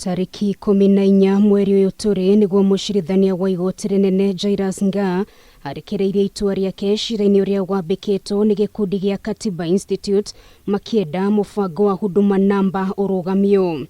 Tariki 14 mweri uyu turi niguo mucirithania wa igoti rinene Jairus Ngaah arekereirie itua riake cira-ini uria wambikitwo ni gikundi gia Katiba Institute makienda mubango wa Huduma Namba urugamio.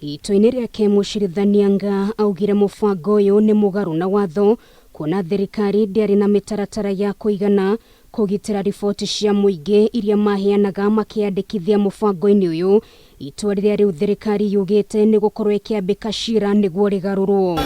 Itua-ini riake mucirithania Ngaah augire mubango uyu ni mugaru na watho kuona thirikari ndiari na mitaratara ya kuigana kugitira riboti cia muingi iria maheanaga makiandikithia mubango-ini uyu. Itua riria riu thirikari yugite ni gukorwo ikiambika cira niguo rigarurwo.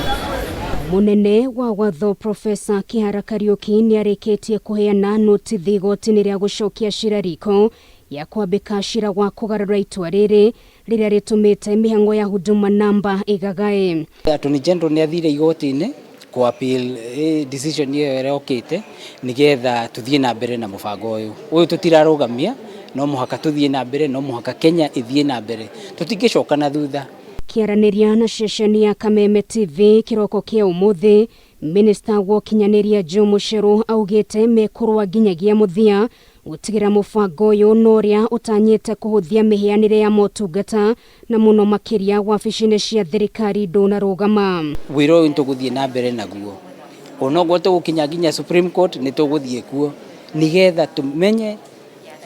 Munene wa watho Profesa Kihara Kariuki ni arikitie kuheana notithi igoti-ini ria gucokia cira riko ya kwambika cira wa kugarura itua riri riria ritumite mihango ya Huduma Namba igagae. Attorney General ni athire igoti-ini ku appeal decision iyo erokite nigetha tuthie na mbere na mubango uyu tutirarugamia no muhaka tuthie na mbere no muhaka Kenya ithie na mbere tutingicoka na thutha. Kiaraniria na ceceni ya Kameme TV kiroko kia umuthi, Minister wa Kinyaniria Joe Mucheru augite mekurwa nginyagia muthia gutigira mubango uyu noria utanyite kuhuthia mihianire ya motungata na muno makiria wabici-ini cia thirikari ndunarugama. Wiro uyu tuguthie na mbere naguo onogwo tugukinya nginya Supreme Court ni tuguthie kuo nigetha tumenye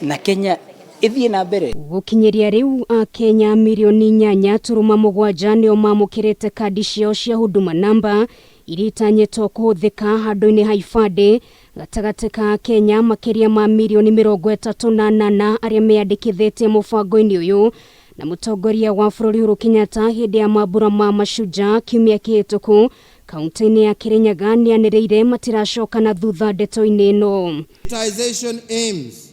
na Kenya ithie na mbere. Gukinyiria riu a Kenya milioni 8.7 nio mamukirite kandi ciao cia Huduma Namba iria itanyitwo kuhuthika handu-ini ha ibande gatagati ka Kenya makiria ma milioni 38 aria meandikithitie mubango-ini uyu na mutongoria wa bururi Uhuru Kenyatta hindi ya mambura ma Mashujaa kiumia kihituku kaunti-ini ya Kirinyaga ni aniriire matiracoka na thutha ndeto-ini ino. Digitization aims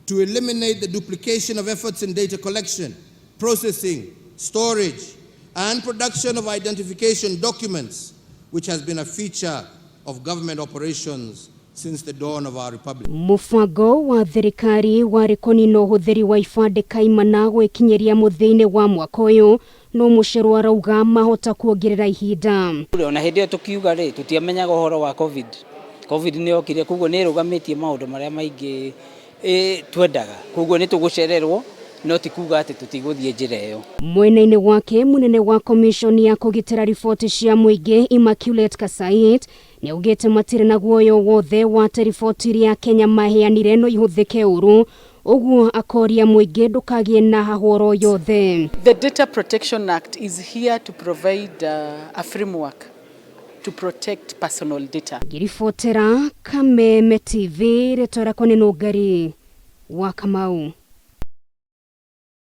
to eliminate the duplication of efforts in data collection, processing, storage, and production of identification documents, which has been a feature of government operations since the dawn of our republic. Mubango wa thirikari wari kunina uhuthiri wa ibande kaimana gwikinyiria muthia-ini wa mwaka uyu no Mucheru arauga mahota kuongerera ihinda. Ona hindi iyo tukiuga ri tutiamenyaga uhoro wa covid ni okire kuguo ni rugamitie maundu maria maingi twendaga kuguo ni tugucererwo no tikuga ati tutiguthie njira iyo. Mwena-ini wake munene wa commission ya kugitira riboti cia muingi Immaculate Kasait ni augite matire na guoyo wothe wa riboti iria Kenya maheanire no ihuthike uru uguo akoria muingi ndukagie na hahoro yothe. The Data Protection Act is here to provide a framework to protect personal data. Girifotera Kameme TV retora kone no ngari wa Kamau.